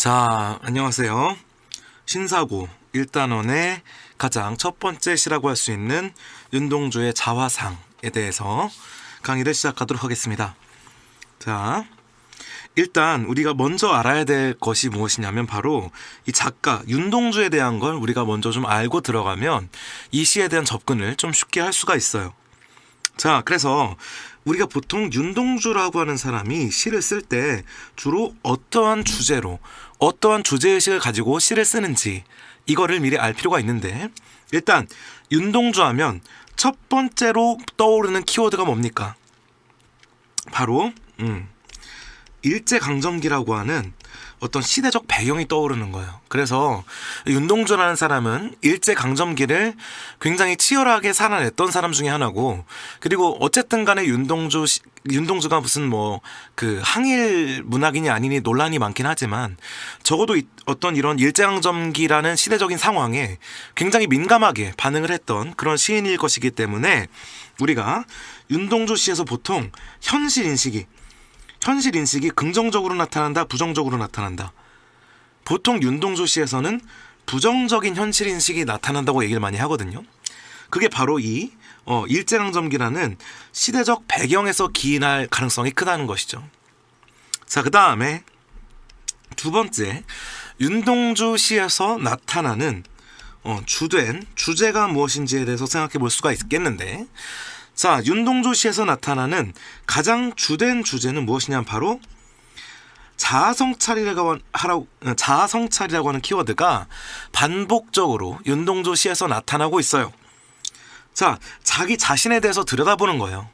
자, 안녕하세요. 신사고 1단원의 가장 첫 번째 시라고 할 수 있는 윤동주의 자화상에 대해서 강의를 시작하도록 하겠습니다. 자, 일단 우리가 먼저 알아야 될 것이 무엇이냐면 바로 이 작가 윤동주에 대한 걸 우리가 먼저 좀 알고 들어가면 이 시에 대한 접근을 좀 쉽게 할 수가 있어요. 자, 그래서 우리가 보통 윤동주라고 하는 사람이 시를 쓸 때 주로 어떠한 주제로 어떠한 주제의식을 가지고 시를 쓰는지 이거를 미리 알 필요가 있는데, 일단 윤동주 하면 첫 번째로 떠오르는 키워드가 뭡니까? 바로 일제강점기라고 하는 어떤 시대적 배경이 떠오르는 거예요. 그래서 윤동주라는 사람은 일제강점기를 굉장히 치열하게 살아냈던 사람 중에 하나고, 그리고 어쨌든 간에 윤동주가 무슨 그 항일 문학인이 아니니 논란이 많긴 하지만 적어도 어떤 이런 일제강점기라는 시대적인 상황에 굉장히 민감하게 반응을 했던 그런 시인일 것이기 때문에 우리가 윤동주 시에서 보통 현실 인식이 긍정적으로 나타난다, 부정적으로 나타난다. 보통 윤동주 시에서는 부정적인 현실 인식이 나타난다고 얘기를 많이 하거든요. 그게 바로 이 일제강점기라는 시대적 배경에서 기인할 가능성이 크다는 것이죠. 자, 그 다음에 두 번째, 윤동주 시에서 나타나는 주된 주제가 무엇인지에 대해서 생각해 볼 수가 있겠는데, 자, 윤동주 시에서 나타나는 가장 주된 주제는 무엇이냐면 바로 자아성찰이라고 하는 키워드가 반복적으로 윤동주 시에서 나타나고 있어요. 자, 자기 자신에 대해서 들여다보는 거예요.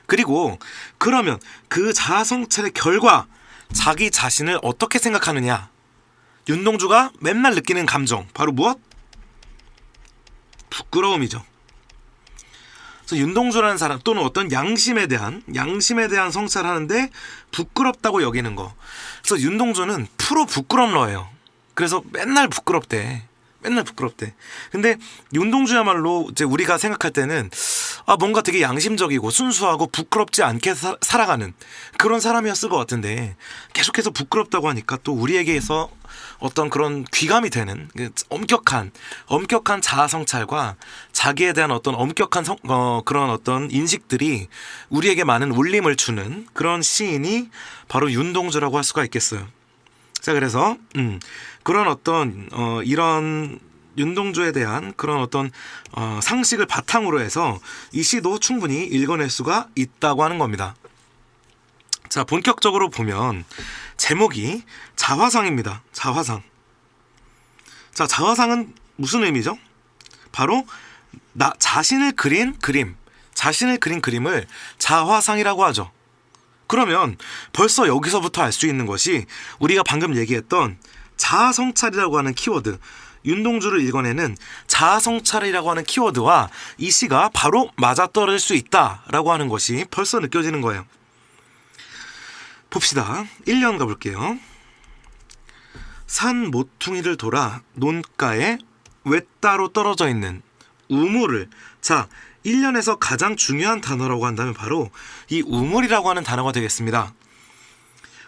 그리고 그러면 그 자아성찰의 결과 자기 자신을 어떻게 생각하느냐. 윤동주가 맨날 느끼는 감정, 바로 무엇? 부끄러움이죠. 그래서 윤동주라는 사람 또는 어떤 양심에 대한 성찰하는데 부끄럽다고 여기는 거. 그래서 윤동주는 프로 부끄럼러예요. 그래서 맨날 부끄럽대. 근데 윤동주야말로 이제 우리가 생각할 때는 뭔가 되게 양심적이고 순수하고 부끄럽지 않게 살아가는 그런 사람이었을 것 같은데, 계속해서 부끄럽다고 하니까 또 우리에게서 어떤 그런 귀감이 되는 엄격한 자아 성찰과 자기에 대한 어떤 엄격한 그런 어떤 인식들이 우리에게 많은 울림을 주는 그런 시인이 바로 윤동주라고 할 수가 있겠어요. 자, 그래서 그런 어떤 이런 윤동주에 대한 그런 어떤 상식을 바탕으로 해서 이 시도 충분히 읽어낼 수가 있다고 하는 겁니다. 자, 본격적으로 보면 제목이 자화상입니다. 자화상. 자, 자화상은 무슨 의미죠? 바로 자신을 그린 그림을 자화상이라고 하죠. 그러면 벌써 여기서부터 알 수 있는 것이 우리가 방금 얘기했던 자아성찰이라고 하는 키워드, 윤동주를 읽어내는 자아성찰이라고 하는 키워드와 이 시가 바로 맞아떨어질 수 있다라고 하는 것이 벌써 느껴지는 거예요. 봅시다. 1년 가볼게요. 산 모퉁이를 돌아 논가에 외따로 떨어져 있는 우물을. 자, 1년에서 가장 중요한 단어라고 한다면 바로 이 우물이라고 하는 단어가 되겠습니다.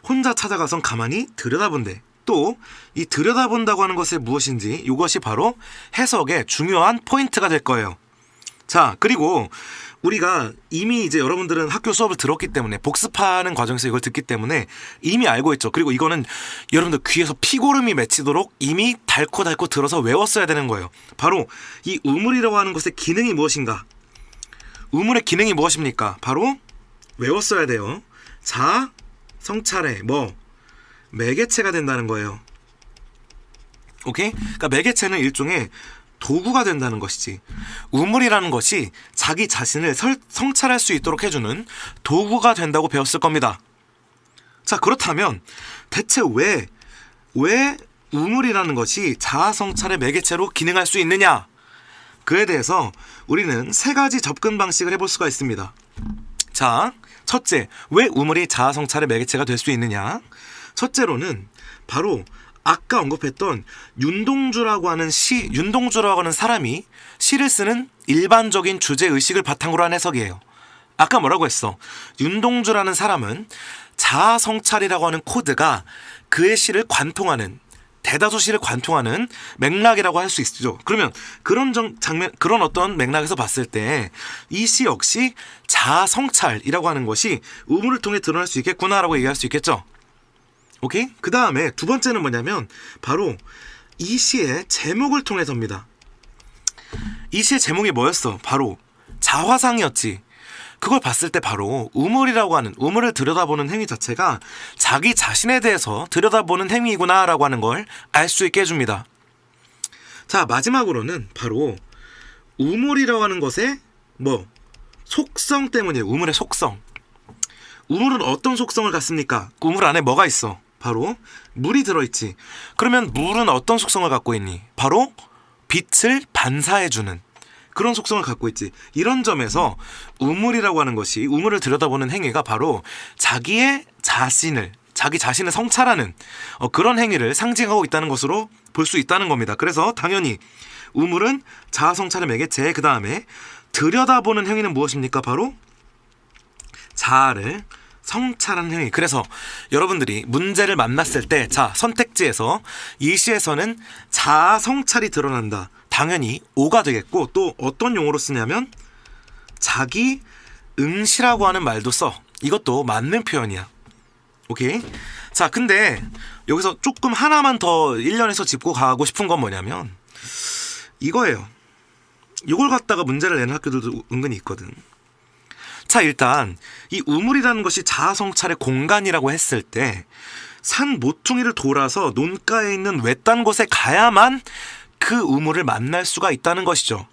혼자 찾아가선 가만히 들여다본대. 또 이 들여다본다고 하는 것이 무엇인지, 이것이 바로 해석의 중요한 포인트가 될 거예요. 자, 그리고 우리가 이미 이제 여러분들은 학교 수업을 들었기 때문에, 복습하는 과정에서 이걸 듣기 때문에 이미 알고 있죠. 그리고 이거는 여러분들 귀에서 피고름이 맺히도록 이미 닳고 들어서 외웠어야 되는 거예요. 바로 이 우물이라고 하는 것의 기능이 무엇인가? 우물의 기능이 무엇입니까? 바로 외웠어야 돼요. 자, 성찰의 매개체가 된다는 거예요. 오케이? 그러니까 매개체는 일종의 도구가 된다는 것이지, 우물이라는 것이 자기 자신을 성찰할 수 있도록 해주는 도구가 된다고 배웠을 겁니다. 자, 그렇다면 대체 왜 우물이라는 것이 자아 성찰의 매개체로 기능할 수 있느냐? 그에 대해서 우리는 세 가지 접근 방식을 해볼 수가 있습니다. 자, 첫째, 왜 우물이 자아 성찰의 매개체가 될 수 있느냐? 첫째로는 바로 아까 언급했던 윤동주라고 하는 사람이 시를 쓰는 일반적인 주제의식을 바탕으로 한 해석이에요. 아까 뭐라고 했어? 윤동주라는 사람은 자아성찰이라고 하는 코드가 그의 시를 관통하는, 대다수시를 관통하는 맥락이라고 할 수 있죠. 그러면 그런 장면, 그런 어떤 맥락에서 봤을 때 이 시 역시 자성찰이라고 하는 것이 우물을 통해 드러날 수 있겠구나라고 얘기할 수 있겠죠. 오케이? 그 다음에 두 번째는 뭐냐면 바로 이 시의 제목을 통해서입니다. 이 시의 제목이 뭐였어? 바로 자화상이었지. 그걸 봤을 때 바로 우물이라고 하는, 우물을 들여다보는 행위 자체가 자기 자신에 대해서 들여다보는 행위이구나 라고 하는 걸 알 수 있게 해줍니다. 자, 마지막으로는 바로 우물이라고 하는 것의 속성 때문이에요. 우물의 속성. 우물은 어떤 속성을 갖습니까? 우물 안에 뭐가 있어? 바로 물이 들어있지. 그러면 물은 어떤 속성을 갖고 있니? 바로 빛을 반사해주는 그런 속성을 갖고 있지. 이런 점에서 우물이라고 하는 것이, 우물을 들여다보는 행위가 바로 자기 자신을 성찰하는 그런 행위를 상징하고 있다는 것으로 볼 수 있다는 겁니다. 그래서 당연히 우물은 자아성찰의 매개체, 그 다음에 들여다보는 행위는 무엇입니까? 바로 자아를 성찰하는 행위. 그래서 여러분들이 문제를 만났을 때, 자, 선택지에서 이 시에서는 자아 성찰이 드러난다. 당연히 O가 되겠고, 또 어떤 용어로 쓰냐면 자기 응시라고 하는 말도 써. 이것도 맞는 표현이야. 오케이? 자, 근데 여기서 조금 하나만 더 1년에서 짚고 가고 싶은 건 뭐냐면 이거예요. 이걸 갖다가 문제를 내는 학교들도 은근히 있거든. 자, 일단 이 우물이라는 것이 자아성찰의 공간이라고 했을 때 산 모퉁이를 돌아서 논가에 있는 외딴 곳에 가야만 그 우물을 만날 수가 있다는 것이죠.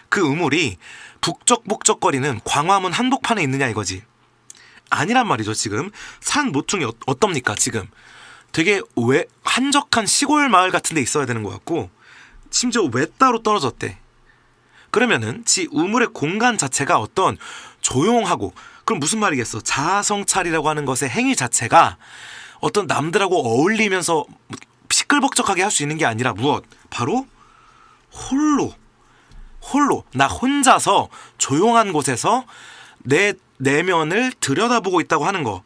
그 우물이 북적북적거리는 광화문 한복판에 있느냐 이거지. 아니란 말이죠. 지금 산 모퉁이 어떻습니까? 지금 되게 한적한 시골 마을 같은 데 있어야 되는 것 같고, 심지어 외따로 떨어졌대. 그러면은 지 우물의 공간 자체가 어떤 조용하고, 그럼 무슨 말이겠어? 자아성찰이라고 하는 것의 행위 자체가 어떤 남들하고 어울리면서 시끌벅적하게 할 수 있는 게 아니라 무엇? 바로 홀로 나 혼자서 조용한 곳에서 내 내면을 들여다보고 있다고 하는 거.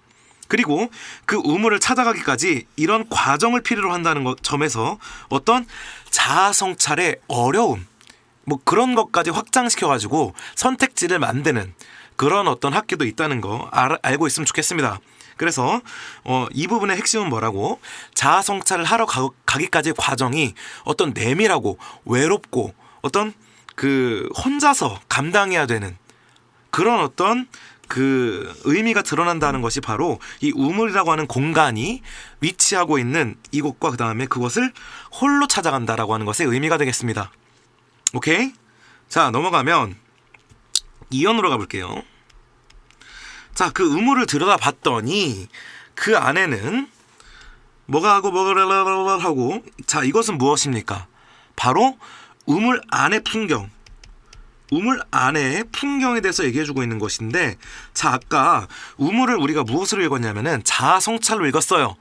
그리고 그 우물을 찾아가기까지 이런 과정을 필요로 한다는 점에서 어떤 자아성찰의 어려움, 그런 것까지 확장시켜가지고 선택지를 만드는 그런 어떤 학교도 있다는 거 알고 있으면 좋겠습니다. 그래서 이 부분의 핵심은 뭐라고? 자아성찰을 하러 가기까지의 과정이 어떤 내밀하고 외롭고 어떤 그 혼자서 감당해야 되는 그런 어떤 그 의미가 드러난다는 것이 바로 이 우물이라고 하는 공간이 위치하고 있는 이곳과 그 다음에 그것을 홀로 찾아간다라고 하는 것의 의미가 되겠습니다. 오케이? 자, 넘어가면 2연으로 가볼게요. 자, 그 우물을 들여다봤더니 그 안에는 뭐가 하고 자, 이것은 무엇입니까? 바로 우물 안의 풍경. 우물 안의 풍경에 대해서 얘기해주고 있는 것인데, 자, 아까 우물을 우리가 무엇으로 읽었냐면은 자아성찰로 읽었어요.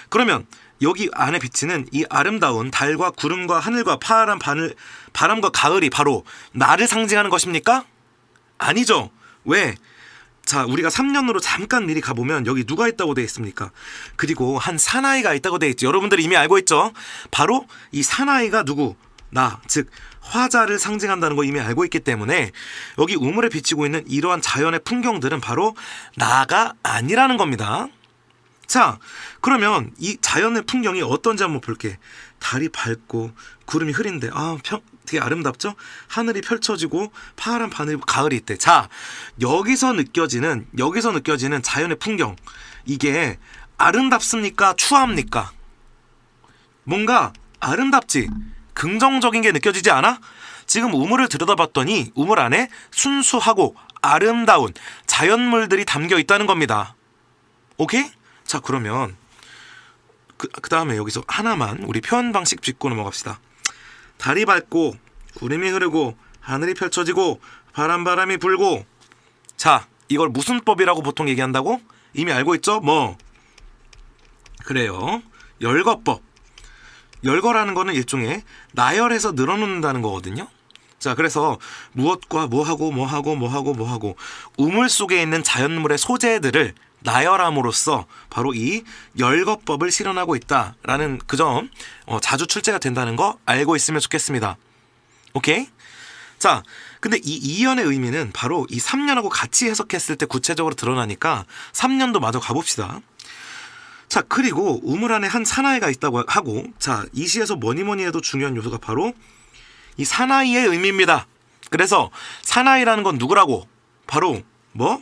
그러면 여기 안에 비치는 이 아름다운 달과 구름과 하늘과 파란 바람과 가을이 바로 나를 상징하는 것입니까? 아니죠. 왜? 자, 우리가 3년으로 잠깐 미리 가보면 여기 누가 있다고 되어 있습니까? 그리고 한 사나이가 있다고 되어 있죠. 여러분들이 이미 알고 있죠? 바로 이 사나이가 누구? 나, 즉 화자를 상징한다는 거 이미 알고 있기 때문에 여기 우물에 비치고 있는 이러한 자연의 풍경들은 바로 나가 아니라는 겁니다. 자, 그러면 이 자연의 풍경이 어떤지 한번 볼게. 달이 밝고 구름이 흐린데 되게 아름답죠? 하늘이 펼쳐지고 파란 가을이 있대. 자, 여기서 느껴지는 자연의 풍경, 이게 아름답습니까? 추합니까? 뭔가 아름답지? 긍정적인 게 느껴지지 않아? 지금 우물을 들여다봤더니 우물 안에 순수하고 아름다운 자연물들이 담겨 있다는 겁니다. 오케이? 자, 그러면 그 다음에 여기서 하나만 우리 표현 방식 짚고 넘어갑시다. 달이 밝고 구름이 흐르고 하늘이 펼쳐지고 바람이 불고. 자, 이걸 무슨 법이라고 보통 얘기한다고? 이미 알고 있죠? 그래요. 열거법. 열거라는 거는 일종의 나열해서 늘어놓는다는 거거든요. 자, 그래서 무엇과 뭐하고 우물 속에 있는 자연물의 소재들을 나열함으로써 바로 이 열거법을 실현하고 있다라는 그 점 자주 출제가 된다는 거 알고 있으면 좋겠습니다. 오케이? 자, 근데 이 이연의 의미는 바로 이 3년하고 같이 해석했을 때 구체적으로 드러나니까 3년도 마저 가봅시다. 자, 그리고 우물 안에 한 사나이가 있다고 하고, 자, 이 시에서 뭐니 해도 중요한 요소가 바로 이 사나이의 의미입니다. 그래서 사나이라는 건 누구라고? 바로 뭐?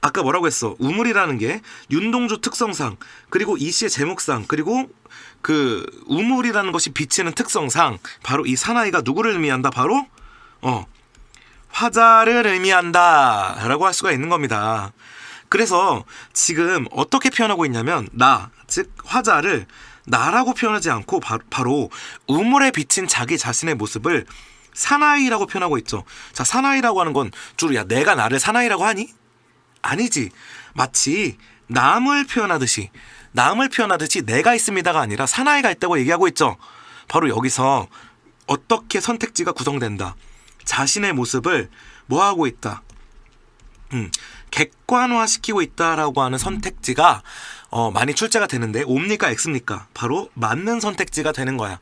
아까 뭐라고 했어? 우물이라는 게 윤동주 특성상, 그리고 이 시의 제목상, 그리고 그 우물이라는 것이 비치는 특성상 바로 이 사나이가 누구를 의미한다? 바로 화자를 의미한다 라고 할 수가 있는 겁니다. 그래서 지금 어떻게 표현하고 있냐면 나, 즉 화자를 나라고 표현하지 않고 바로 우물에 비친 자기 자신의 모습을 사나이라고 표현하고 있죠. 자, 사나이라고 하는 건 주로 야 내가 나를 사나이라고 하니? 아니지. 마치 남을 표현하듯이 내가 있습니다가 아니라 사나이가 있다고 얘기하고 있죠. 바로 여기서 어떻게 선택지가 구성된다. 자신의 모습을 뭐하고 있다. 객관화시키고 있다라고 하는 선택지가 많이 출제가 되는데 O입니까 X입니까? 바로 맞는 선택지가 되는 거야.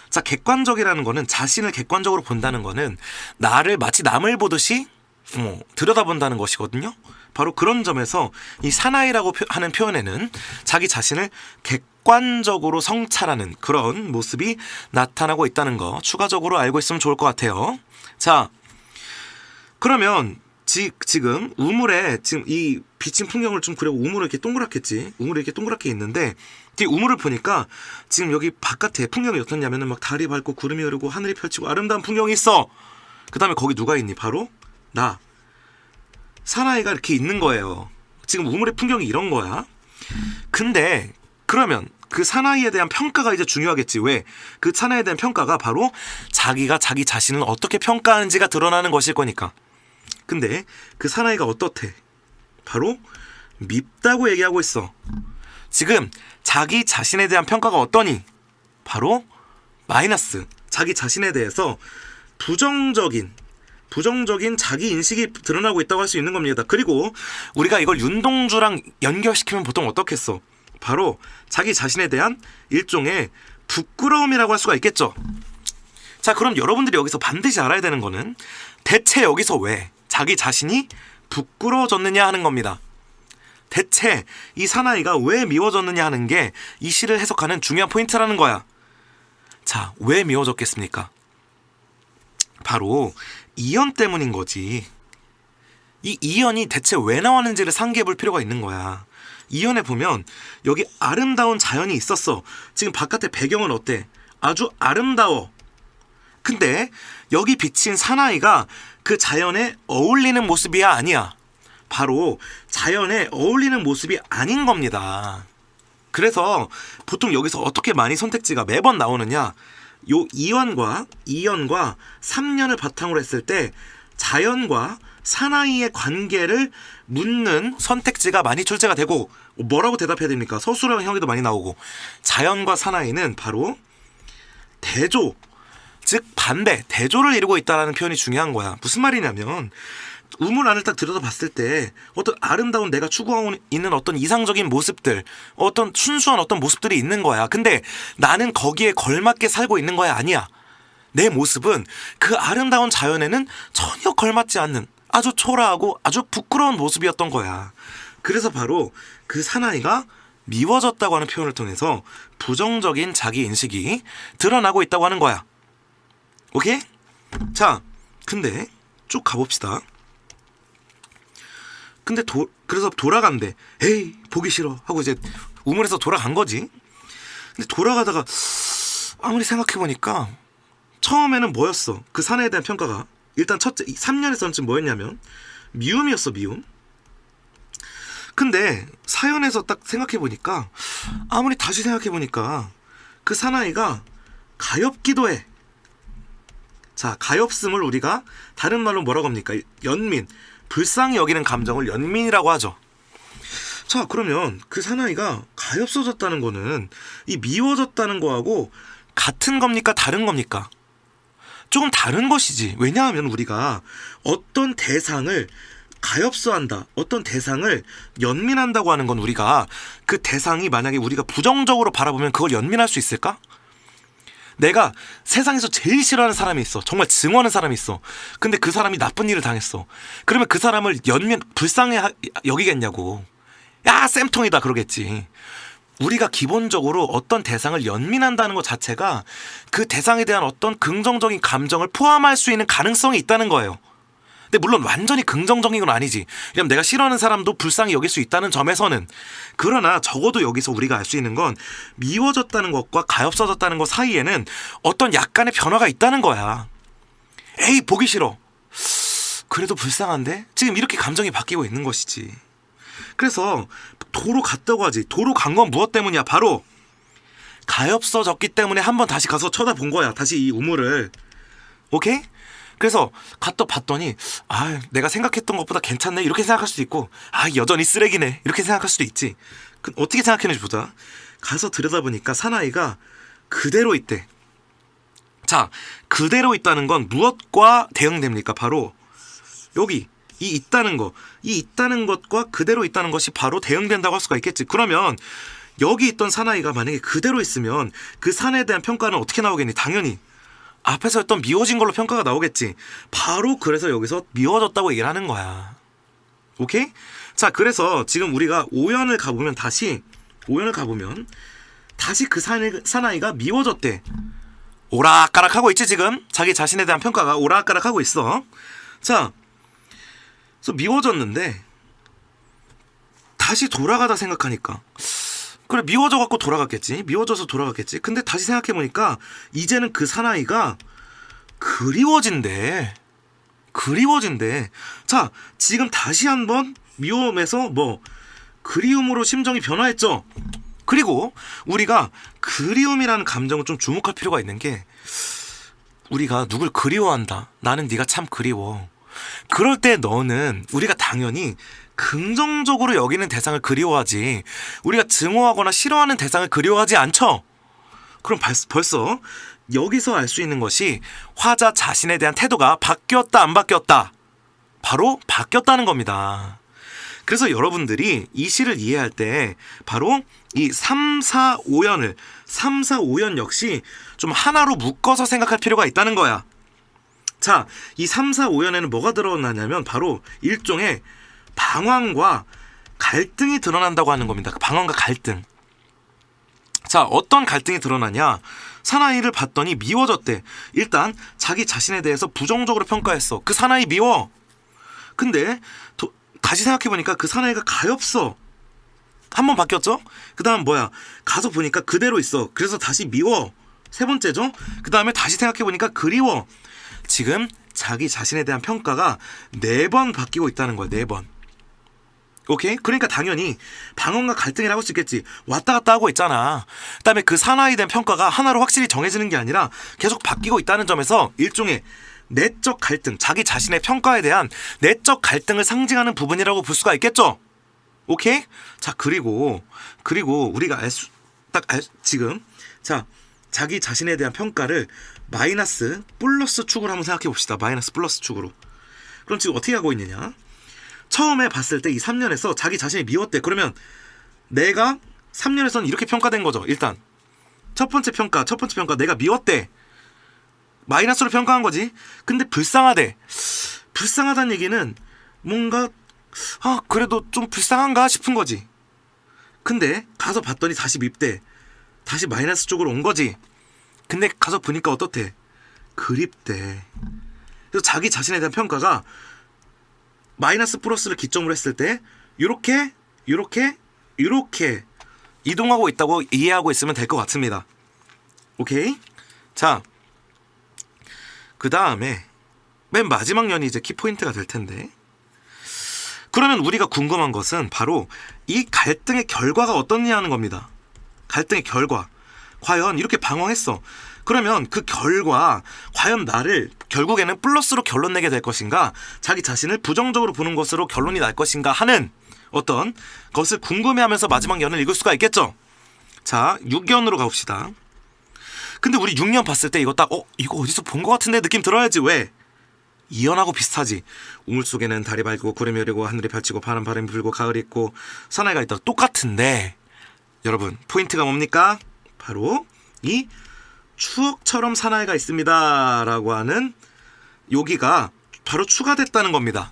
자, 객관적이라는 거는 자신을 객관적으로 본다는 거는 나를 마치 남을 보듯이 들여다본다는 것이거든요. 바로 그런 점에서 이 사나이라고 하는 표현에는 자기 자신을 객관적으로 성찰하는 그런 모습이 나타나고 있다는 거 추가적으로 알고 있으면 좋을 것 같아요. 자, 그러면 지금 우물에 지금 이 비친 풍경을 좀 그려. 우물이 이렇게 동그랗겠지. 우물이 이렇게 동그랗게 있는데 이 우물을 보니까 지금 여기 바깥에 풍경이 어떻냐면은 막 달이 밝고 구름이 흐르고 하늘이 펼치고 아름다운 풍경이 있어. 그 다음에 거기 누가 있니? 바로 나 사나이가 이렇게 있는 거예요. 지금 우물의 풍경이 이런 거야. 근데 그러면 그 사나이에 대한 평가가 이제 중요하겠지. 왜? 그 사나이에 대한 평가가 바로 자기가 자기 자신을 어떻게 평가하는지가 드러나는 것일 거니까. 근데 그 사나이가 어떻대? 바로 밉다고 얘기하고 있어. 지금 자기 자신에 대한 평가가 어떠니? 바로 마이너스. 자기 자신에 대해서 부정적인 자기 인식이 드러나고 있다고 할 수 있는 겁니다. 그리고 우리가 이걸 윤동주랑 연결시키면 보통 어떻겠어? 바로 자기 자신에 대한 일종의 부끄러움이라고 할 수가 있겠죠. 자, 그럼 여러분들이 여기서 반드시 알아야 되는 거는 대체 여기서 왜 자기 자신이 부끄러워졌느냐 하는 겁니다. 대체 이 사나이가 왜 미워졌느냐 하는 게 이 시를 해석하는 중요한 포인트라는 거야. 자, 왜 미워졌겠습니까? 바로 이연 때문인 거지. 이 이연이 대체 왜 나왔는지를 상기해 볼 필요가 있는 거야. 이연에 보면 여기 아름다운 자연이 있었어. 지금 바깥의 배경은 어때? 아주 아름다워. 근데 여기 비친 사나이가 그 자연에 어울리는 모습이야 아니야? 바로 자연에 어울리는 모습이 아닌 겁니다. 그래서 보통 여기서 어떻게 많이 선택지가 매번 나오느냐? 요 이연과 3년을 바탕으로 했을 때 자연과 사나이의 관계를 묻는 선택지가 많이 출제가 되고, 뭐라고 대답해야 됩니까? 서술형 형이도 많이 나오고. 자연과 사나이는 바로 대조, 즉 반대, 대조를 이루고 있다는 표현이 중요한 거야. 무슨 말이냐면 우물 안을 딱 들여다봤을 때 어떤 아름다운 내가 추구하고 있는 어떤 이상적인 모습들, 어떤 순수한 어떤 모습들이 있는 거야. 근데 나는 거기에 걸맞게 살고 있는 거야 아니야. 내 모습은 그 아름다운 자연에는 전혀 걸맞지 않는 아주 초라하고 아주 부끄러운 모습이었던 거야. 그래서 바로 그 사나이가 미워졌다고 하는 표현을 통해서 부정적인 자기 인식이 드러나고 있다고 하는 거야. 오케이? 자, 근데 쭉 가봅시다. 근데 그래서 돌아간대. 에이, 보기 싫어 하고 이제 우물에서 돌아간 거지. 근데 돌아가다가 아무리 생각해보니까 처음에는 뭐였어? 그 사나이에 대한 평가가 일단 첫째 3년에서는 뭐였냐면 미움이었어. 미움. 근데 사연에서 딱 생각해보니까, 아무리 다시 생각해보니까 그 사나이가 가엾기도 해. 자, 가엾음을 우리가 다른 말로 뭐라고 합니까? 연민, 불쌍히 여기는 감정을 연민이라고 하죠. 자, 그러면 그 사나이가 가엾어졌다는 거는 이 미워졌다는 거하고 같은 겁니까? 다른 겁니까? 조금 다른 것이지. 왜냐하면 우리가 어떤 대상을 가엾어한다. 어떤 대상을 연민한다고 하는 건 우리가 그 대상이 만약에 우리가 부정적으로 바라보면 그걸 연민할 수 있을까? 내가 세상에서 제일 싫어하는 사람이 있어. 정말 증오하는 사람이 있어. 근데 그 사람이 나쁜 일을 당했어. 그러면 그 사람을 불쌍해 여기겠냐고. 야, 쌤통이다 그러겠지. 우리가 기본적으로 어떤 대상을 연민한다는 것 자체가 그 대상에 대한 어떤 긍정적인 감정을 포함할 수 있는 가능성이 있다는 거예요. 근데 물론 완전히 긍정적인 건 아니지. 왜냐면 내가 싫어하는 사람도 불쌍히 여길 수 있다는 점에서는. 그러나 적어도 여기서 우리가 알 수 있는 건 미워졌다는 것과 가엾어졌다는 것 사이에는 어떤 약간의 변화가 있다는 거야. 에이, 보기 싫어. 그래도 불쌍한데? 지금 이렇게 감정이 바뀌고 있는 것이지. 그래서 도로 갔다고 하지. 도로 간 건 무엇 때문이야? 바로 가엾어졌기 때문에 한번 다시 가서 쳐다본 거야. 다시 이 우물을. 오케이? 그래서 갔다 봤더니 내가 생각했던 것보다 괜찮네 이렇게 생각할 수도 있고 여전히 쓰레기네 이렇게 생각할 수도 있지. 어떻게 생각했는지 보자. 가서 들여다보니까 사나이가 그대로 있대. 자, 그대로 있다는 건 무엇과 대응됩니까? 바로 여기 이 있다는 거, 이 있다는 것과 그대로 있다는 것이 바로 대응된다고 할 수가 있겠지. 그러면 여기 있던 사나이가 만약에 그대로 있으면 그 사나이에 대한 평가는 어떻게 나오겠니? 당연히 앞에서 했던 미워진 걸로 평가가 나오겠지. 바로 그래서 여기서 미워졌다고 얘기를 하는 거야. 오케이? 자, 그래서 지금 우리가 오연을 가보면 다시 그 사나이가 미워졌대. 오락가락하고 있지. 지금 자기 자신에 대한 평가가 오락가락하고 있어. 자, 그래서 미워졌는데 다시 돌아가다 생각하니까 그래, 미워져갖고 돌아갔겠지. 미워져서 돌아갔겠지. 근데 다시 생각해보니까 이제는 그 사나이가 그리워진대. 자, 지금 다시 한번 미움에서 그리움으로 심정이 변화했죠. 그리고 우리가 그리움이라는 감정을 좀 주목할 필요가 있는 게, 우리가 누굴 그리워한다. 나는 네가 참 그리워. 그럴 때 너는 우리가 당연히 긍정적으로 여기는 대상을 그리워하지, 우리가 증오하거나 싫어하는 대상을 그리워하지 않죠. 그럼 벌써 여기서 알 수 있는 것이 화자 자신에 대한 태도가 바뀌었다 안 바뀌었다? 바로 바뀌었다는 겁니다. 그래서 여러분들이 이 시를 이해할 때 바로 이 3, 4, 5연 역시 좀 하나로 묶어서 생각할 필요가 있다는 거야. 자, 이 3, 4, 5연에는 뭐가 드러나냐면 바로 일종의 방황과 갈등이 드러난다고 하는 겁니다. 방황과 갈등. 자, 어떤 갈등이 드러나냐? 사나이를 봤더니 미워졌대. 일단 자기 자신에 대해서 부정적으로 평가했어. 그 사나이 미워. 근데 다시 생각해보니까 그 사나이가 가엾어. 한번 바뀌었죠? 그 다음 뭐야? 가서 보니까 그대로 있어. 그래서 다시 미워. 세 번째죠? 그 다음에 다시 생각해보니까 그리워. 지금 자기 자신에 대한 평가가 4번 바뀌고 있다는 거야. 4번. 오케이? 그러니까 당연히 방언과 갈등이라고 할 수 있겠지. 왔다 갔다 하고 있잖아. 그 다음에 그 사나이에 대한 평가가 하나로 확실히 정해지는 게 아니라 계속 바뀌고 있다는 점에서 일종의 내적 갈등, 자기 자신의 평가에 대한 내적 갈등을 상징하는 부분이라고 볼 수가 있겠죠. 오케이? 자, 그리고 우리가 지금 자, 자기 자신에 대한 평가를 마이너스 플러스 축으로 한번 생각해 봅시다. 마이너스 플러스 축으로. 그럼 지금 어떻게 하고 있느냐? 처음에 봤을 때 이 3년에서 자기 자신이 미웠대. 그러면 내가 3년에서는 이렇게 평가된 거죠. 일단 첫 번째 평가 내가 미웠대. 마이너스로 평가한 거지. 근데 불쌍하대. 불쌍하다는 얘기는 뭔가 그래도 좀 불쌍한가 싶은 거지. 근데 가서 봤더니 다시 밉대. 다시 마이너스 쪽으로 온 거지. 근데 가서 보니까 어떻대? 그립대. 그래서 자기 자신에 대한 평가가 마이너스 플러스를 기점으로 했을 때 이렇게 이동하고 있다고 이해하고 있으면 될 것 같습니다. 오케이? 자, 그 다음에 맨 마지막 년이 이제 키포인트가 될 텐데, 그러면 우리가 궁금한 것은 바로 이 갈등의 결과가 어떻냐는 겁니다. 갈등의 결과. 과연 이렇게 방황했어. 그러면 그 결과, 과연 나를 결국에는 플러스로 결론 내게 될 것인가, 자기 자신을 부정적으로 보는 것으로 결론이 날 것인가 하는 어떤 것을 궁금해하면서 마지막 연을 읽을 수가 있겠죠. 자, 6연으로 가봅시다. 근데 우리 6년 봤을 때 이거 딱 이거 어디서 본 것 같은데 느낌 들어야지. 왜? 이연하고 비슷하지. 우물 속에는 달이 밝고 구름이 흐리고 하늘이 펼치고 바람이 불고 가을이 있고 사나이가 있다. 똑같은데 여러분 포인트가 뭡니까? 바로 이 추억처럼 사나이가 있습니다 라고 하는 여기가 바로 추가됐다는 겁니다.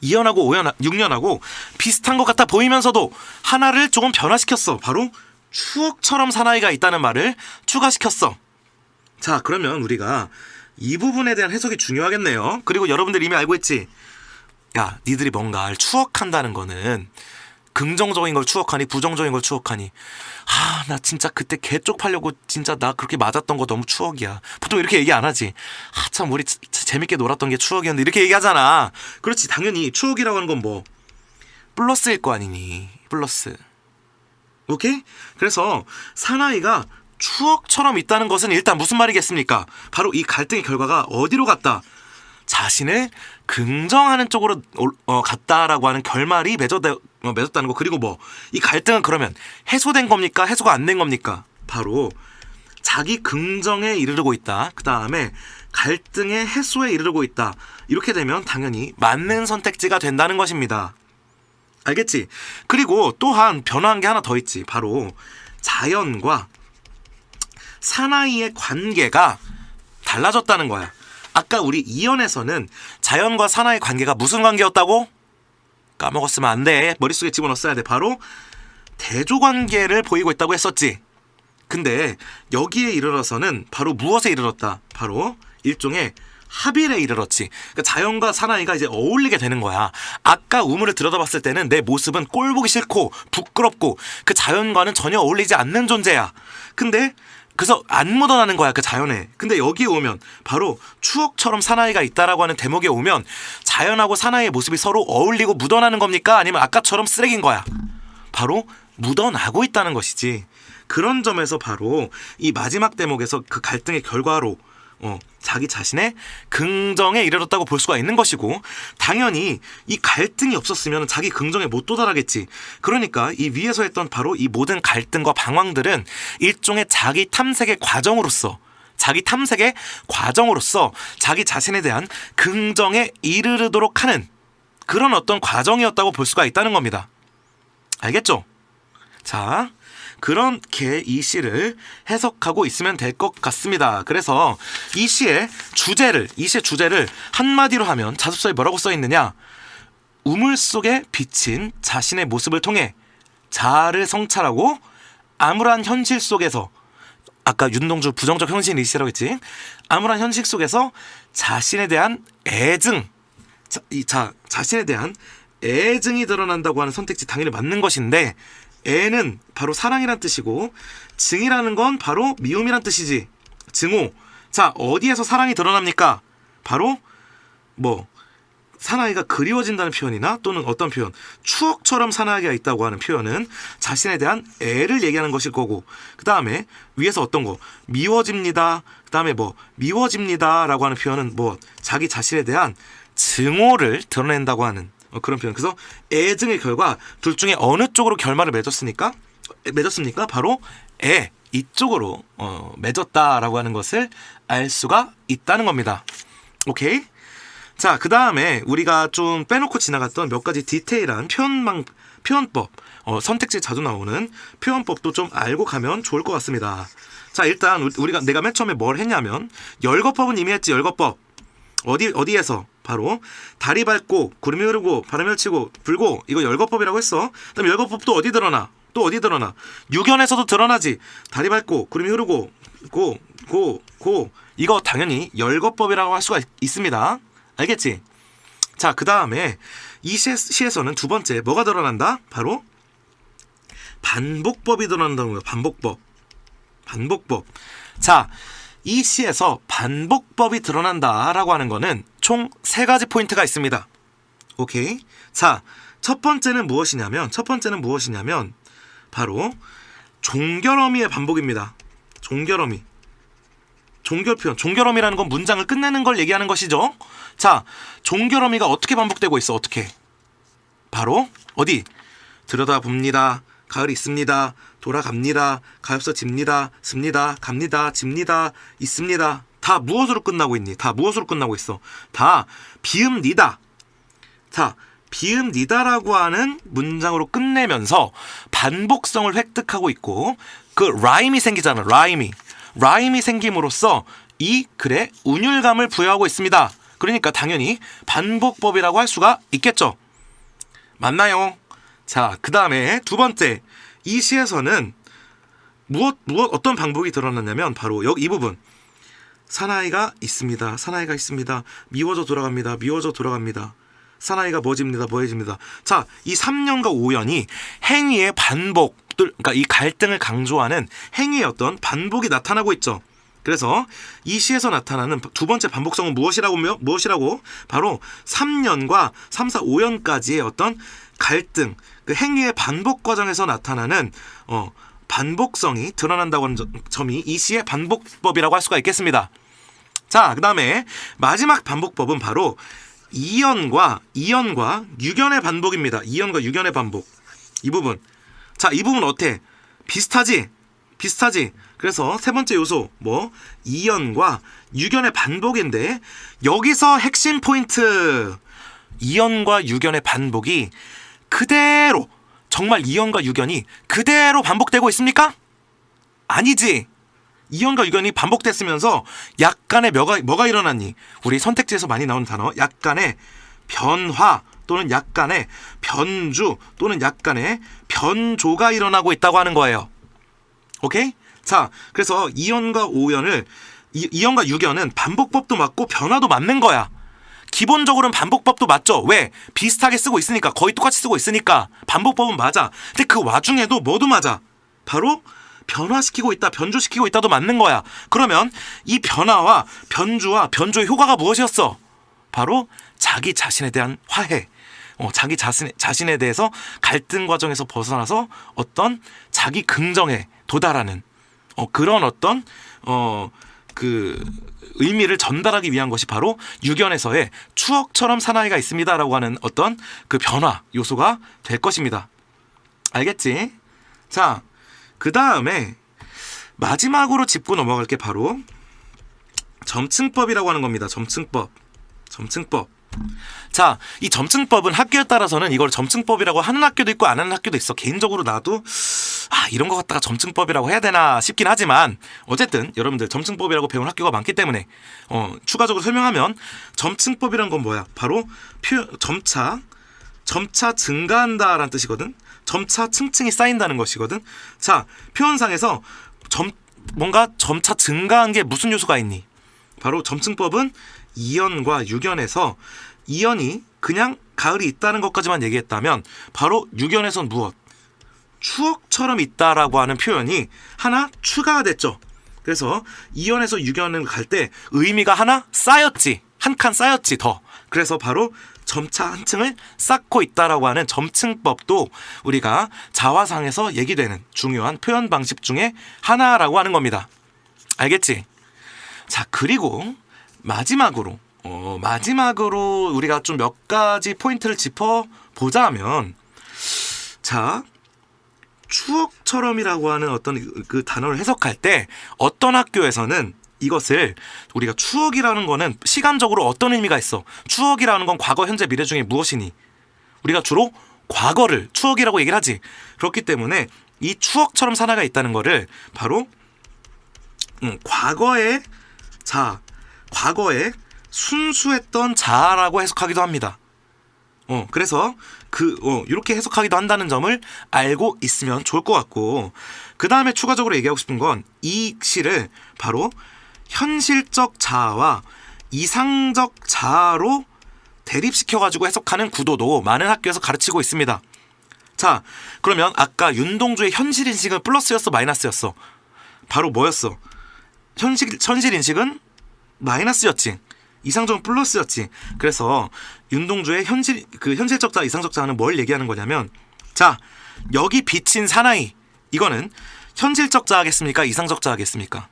2연하고 5연, 6연하고 비슷한 것 같아 보이면서도 하나를 조금 변화시켰어. 바로 추억처럼 사나이가 있다는 말을 추가시켰어. 자, 그러면 우리가 이 부분에 대한 해석이 중요하겠네요. 그리고 여러분들 이미 알고 있지? 야, 니들이 뭔가를 추억한다는 거는 긍정적인 걸 추억하니 부정적인 걸 추억하니, 아, 나 진짜 그때 개 쪽팔려고 진짜 나 그렇게 맞았던 거 너무 추억이야. 보통 이렇게 얘기 안 하지. 아, 참 우리 재밌게 놀았던 게 추억이었는데 이렇게 얘기하잖아. 그렇지. 당연히 추억이라고 하는 건 뭐 플러스일 거 아니니. 플러스. 오케이? 그래서 사나이가 추억처럼 있다는 것은 일단 무슨 말이겠습니까? 바로 이 갈등의 결과가 어디로 갔다? 자신을 긍정하는 쪽으로 갔다라고 하는 결말이 맺었다는 거. 그리고 뭐 이 갈등은 그러면 해소된 겁니까? 해소가 안 된 겁니까? 바로 자기 긍정에 이르르고 있다. 그 다음에 갈등의 해소에 이르르고 있다. 이렇게 되면 당연히 맞는 선택지가 된다는 것입니다. 알겠지? 그리고 또한 변화한 게 하나 더 있지. 바로 자연과 사나이의 관계가 달라졌다는 거야. 아까 우리 이연에서는 자연과 사나이의 관계가 무슨 관계였다고? 까먹었으면 안 돼. 머릿속에 집어넣었어야 돼. 바로 대조관계를 보이고 있다고 했었지. 근데 여기에 이르러서는 바로 무엇에 이르렀다? 바로 일종의 합일에 이르렀지. 그러니까 자연과 사나이가 이제 어울리게 되는 거야. 아까 우물을 들여다봤을 때는 내 모습은 꼴 보기 싫고 부끄럽고 그 자연과는 전혀 어울리지 않는 존재야. 근데 그래서 안 묻어나는 거야, 그 자연에. 근데 여기에 오면 바로 추억처럼 사나이가 있다라고 하는 대목에 오면 자연하고 사나이의 모습이 서로 어울리고 묻어나는 겁니까? 아니면 아까처럼 쓰레기인 거야? 바로 묻어나고 있다는 것이지. 그런 점에서 바로 이 마지막 대목에서 그 갈등의 결과로 자기 자신의 긍정에 이르렀다고 볼 수가 있는 것이고, 당연히 이 갈등이 없었으면 자기 긍정에 못 도달하겠지. 그러니까 이 위에서 했던 바로 이 모든 갈등과 방황들은 일종의 자기 탐색의 과정으로서 자기 자신에 대한 긍정에 이르르도록 하는 그런 어떤 과정이었다고 볼 수가 있다는 겁니다. 알겠죠? 자, 그렇게 이 시를 해석하고 있으면 될 것 같습니다. 그래서 이 시의 주제를 한마디로 하면 자습서에 뭐라고 써있느냐? 우물 속에 비친 자신의 모습을 통해 자아를 성찰하고 암울한 현실 속에서, 아까 윤동주 부정적 현실 이시라고 했지? 암울한 현실 속에서 자신에 대한 애증, 자신에 대한 애증이 드러난다고 하는 선택지 당연히 맞는 것인데, 애는 바로 사랑이란 뜻이고 증이라는 건 바로 미움이란 뜻이지. 증오. 자, 어디에서 사랑이 드러납니까? 바로 뭐 사나이가 그리워진다는 표현이나 또는 어떤 표현, 추억처럼 사나이가 있다고 하는 표현은 자신에 대한 애를 얘기하는 것일 거고, 그 다음에 위에서 어떤 거 미워집니다, 그 다음에 뭐 미워집니다 라고 하는 표현은 뭐 자기 자신에 대한 증오를 드러낸다고 하는 그런 표현. 그래서 애증의 결과 둘 중에 어느 쪽으로 결말을 맺었습니까? 바로 애 이쪽으로 맺었다라고 하는 것을 알 수가 있다는 겁니다. 오케이? 자, 그 다음에 우리가 좀 빼놓고 지나갔던 몇 가지 디테일한 표현법, 선택지에 자주 나오는 표현법도 좀 알고 가면 좋을 것 같습니다. 자, 일단 내가 맨 처음에 뭘 했냐면 열거법은 이미 했지. 열거법 어디에서? 바로 달이 밝고 구름이 흐르고 바람이 펼치고 불고, 이거 열거법이라고 했어. 그다음에 열거법 또 어디 드러나? 6연에서도 드러나지. 달이 밝고 구름이 흐르고 고 이거 당연히 열거법이라고 할 수가 있습니다. 알겠지? 자, 그 다음에 이 시에서는 두 번째 뭐가 드러난다? 바로 반복법이 드러난다는 거예요. 반복법. 자, 이 시에서 반복법이 드러난다라고 하는 거는 총 3가지 포인트가 있습니다. 오케이? 자, 첫 번째는 무엇이냐면 종결어미의 반복입니다. 종결어미. 종결표현. 종결어미라는 건 문장을 끝내는 걸 얘기하는 것이죠. 자, 종결어미가 어떻게 반복되고 있어? 어떻게? 바로 어디? 들여다봅니다. 가을이 있습니다. 돌아갑니다. 가엾어 집니다. 습니다. 갑니다. 집니다. 있습니다. 다 무엇으로 끝나고 있니? 다 무엇으로 끝나고 있어? 다 비읍 니다. 자, 비읍 니다라고 하는 문장으로 끝내면서 반복성을 획득하고 있고 그 라임이 생기잖아. 라임이 생김으로써 이 글에 운율감을 부여하고 있습니다. 그러니까 당연히 반복법이라고 할 수가 있겠죠. 맞나요? 자, 그 다음에 두 번째, 이 시에서는 어떤 방법이 드러났냐면 바로 여기 이 부분. 사나이가 있습니다. 사나이가 있습니다. 미워져 돌아갑니다. 미워져 돌아갑니다. 사나이가 뭐집니다. 자, 이 3년과 5년이 행위의 반복, 그러니까 이 갈등을 강조하는 행위의 어떤 반복이 나타나고 있죠. 그래서 이 시에서 나타나는 두 번째 반복성은 무엇이라고? 바로 3년과 3, 4, 5년까지의 어떤 갈등, 그 행위의 반복 과정에서 나타나는 반복성이 드러난다고 하는 점이 이 시의 반복법이라고 할 수가 있겠습니다. 자, 그 다음에 마지막 반복법은 바로 이연과 유견의 반복입니다. 이연과 유견의 반복. 이 부분. 자, 이 부분 어때? 비슷하지? 그래서 세 번째 요소 이연과 유견의 반복인데 여기서 핵심 포인트. 이연과 유견의 반복이 그대로 정말 이연과 유견이 그대로 반복되고 있습니까? 아니지. 이연과 유견이 반복됐으면서 약간의 뭐가 일어났니? 우리 선택지에서 많이 나오는 단어 약간의 변화 또는 약간의 변주 또는 약간의 변조가 일어나고 있다고 하는 거예요. 오케이? 자, 그래서 이연과 유견은 반복법도 맞고 변화도 맞는 거야. 기본적으로는 반복법도 맞죠. 왜? 비슷하게 쓰고 있으니까, 거의 똑같이 쓰고 있으니까 반복법은 맞아. 근데 그 와중에도 뭐도 맞아? 바로 변화시키고 있다, 변조시키고 있다도 맞는 거야. 그러면 이 변화와 변주와 변조의 효과가 무엇이었어? 바로 자기 자신에 대한 화해. 자기 자신에 대해서 갈등 과정에서 벗어나서 어떤 자기 긍정에 도달하는 그런 어떤 그 의미를 전달하기 위한 것이 바로 유견에서의 추억처럼 사나이가 있습니다라고 하는 어떤 그 변화 요소가 될 것입니다. 알겠지? 자, 그 다음에 마지막으로 짚고 넘어갈 게 바로 점층법이라고 하는 겁니다. 점층법. 자, 이 점층법은 학교에 따라서는 이걸 점층법이라고 하는 학교도 있고 안 하는 학교도 있어. 개인적으로 나도 이런 거 갖다가 점층법이라고 해야 되나 싶긴 하지만 어쨌든 여러분들 점층법이라고 배운 학교가 많기 때문에 추가적으로 설명하면 점층법이란 건 뭐야? 바로 점차 증가한다라는 뜻이거든. 점차 층층이 쌓인다는 것이거든. 자, 표현상에서 뭔가 점차 증가한 게 무슨 요소가 있니? 바로 점층법은 이연과 유견에서 이연이 그냥 가을이 있다는 것까지만 얘기했다면 바로 유견에선 무엇? 추억처럼 있다라고 하는 표현이 하나 추가가 됐죠. 그래서 이연에서 유견을 갈 때 의미가 하나 쌓였지. 한 칸 쌓였지 더. 그래서 바로 점차 한 층을 쌓고 있다라고 하는 점층법도 우리가 자화상에서 얘기되는 중요한 표현 방식 중에 하나라고 하는 겁니다. 알겠지? 자, 그리고 마지막으로 우리가 좀 몇 가지 포인트를 짚어보자면, 자, 추억처럼이라고 하는 어떤 그 단어를 해석할 때 어떤 학교에서는 이것을 우리가 추억이라는 거는 시간적으로 어떤 의미가 있어? 추억이라는 건 과거, 현재, 미래 중에 무엇이니? 우리가 주로 과거를 추억이라고 얘기를 하지. 그렇기 때문에 이 추억처럼 사나이가 있다는 거를 바로 과거에 순수했던 자아라고 해석하기도 합니다. 그래서 이렇게 해석하기도 한다는 점을 알고 있으면 좋을 것 같고, 그 다음에 추가적으로 얘기하고 싶은 건 이 시를 바로 현실적 자아와 이상적 자아로 대립시켜가지고 해석하는 구도도 많은 학교에서 가르치고 있습니다. 자, 그러면 아까 윤동주의 현실인식은 플러스였어, 마이너스였어? 바로 뭐였어? 현실인식은 마이너스였지. 이상적은 플러스였지. 그래서 윤동주의 현실적 자아, 이상적 자아는 뭘 얘기하는 거냐면, 자, 여기 비친 사나이, 이거는 현실적 자아겠습니까? 이상적 자아겠습니까?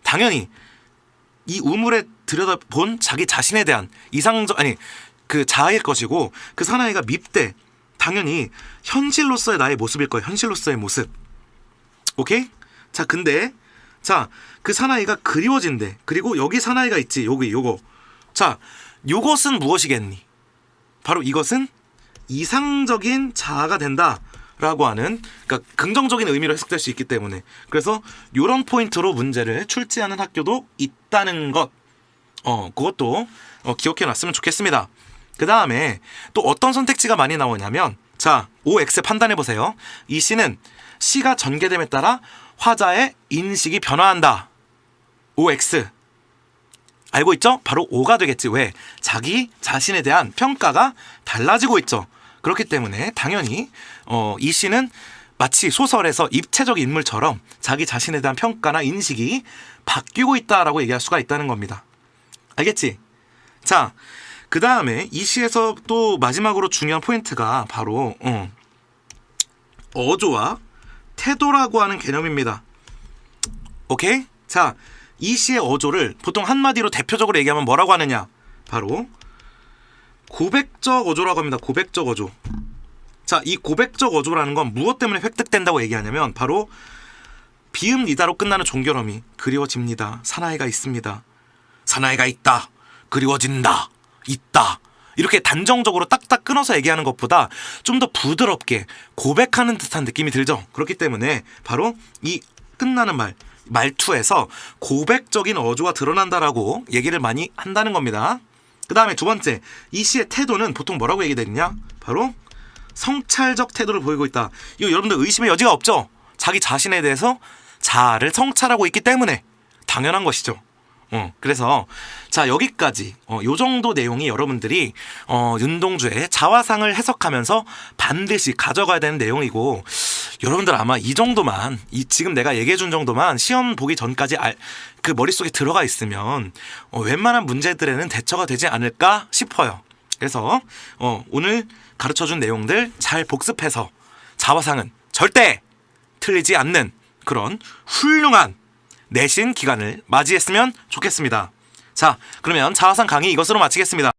당연히 이 우물에 들여다본 자기 자신에 대한 그 자아일 것이고, 그 사나이가 밉대. 당연히 현실로서의 나의 모습일 거예요. 현실로서의 모습. 오케이? 자, 근데 자, 그 사나이가 그리워진대. 그리고 여기 사나이가 있지. 여기 요거. 자, 요것은 무엇이겠니? 바로 이것은 이상적인 자아가 된다 라고 하는, 그러니까 긍정적인 의미로 해석될 수 있기 때문에, 그래서 요런 포인트로 문제를 출제하는 학교도 있다는 것, 그것도 기억해 놨으면 좋겠습니다. 그 다음에 또 어떤 선택지가 많이 나오냐면, 자, OX 판단해 보세요. 이 C는 C가 전개됨에 따라 화자의 인식이 변화한다. OX 알고 있죠? 바로 O가 되겠지. 왜? 자기 자신에 대한 평가가 달라지고 있죠. 그렇기 때문에 당연히 이 C는 마치 소설에서 입체적 인물처럼 자기 자신에 대한 평가나 인식이 바뀌고 있다라고 얘기할 수가 있다는 겁니다. 알겠지? 자, 그 다음에 이 시에서 또 마지막으로 중요한 포인트가 바로 어조와 태도라고 하는 개념입니다. 오케이? 자, 이 시의 어조를 보통 한마디로 대표적으로 얘기하면 뭐라고 하느냐? 바로 고백적 어조라고 합니다. 고백적 어조. 자, 이 고백적 어조라는 건 무엇 때문에 획득된다고 얘기하냐면 바로 비읍 니다로 끝나는 종결어미. 그리워집니다. 사나이가 있습니다. 사나이가 있다. 그리워진다. 있다. 이렇게 단정적으로 딱딱 끊어서 얘기하는 것보다 좀 더 부드럽게 고백하는 듯한 느낌이 들죠. 그렇기 때문에 바로 이 끝나는 말투에서 고백적인 어조가 드러난다라고 얘기를 많이 한다는 겁니다. 그 다음에 두 번째, 이 시의 태도는 보통 뭐라고 얘기되느냐? 바로 성찰적 태도를 보이고 있다. 이거 여러분들 의심의 여지가 없죠? 자기 자신에 대해서 자아를 성찰하고 있기 때문에 당연한 것이죠. 그래서 자, 여기까지 요 정도 내용이 여러분들이 윤동주의 자화상을 해석하면서 반드시 가져가야 되는 내용이고, 여러분들 아마 이 정도만, 지금 내가 얘기해 준 정도만 시험 보기 전까지 그 머릿속에 들어가 있으면 웬만한 문제들에는 대처가 되지 않을까 싶어요. 그래서 오늘 가르쳐 준 내용들 잘 복습해서 자화상은 절대 틀리지 않는 그런 훌륭한 내신 기간을 맞이했으면 좋겠습니다. 자, 그러면 자화상 강의 이것으로 마치겠습니다.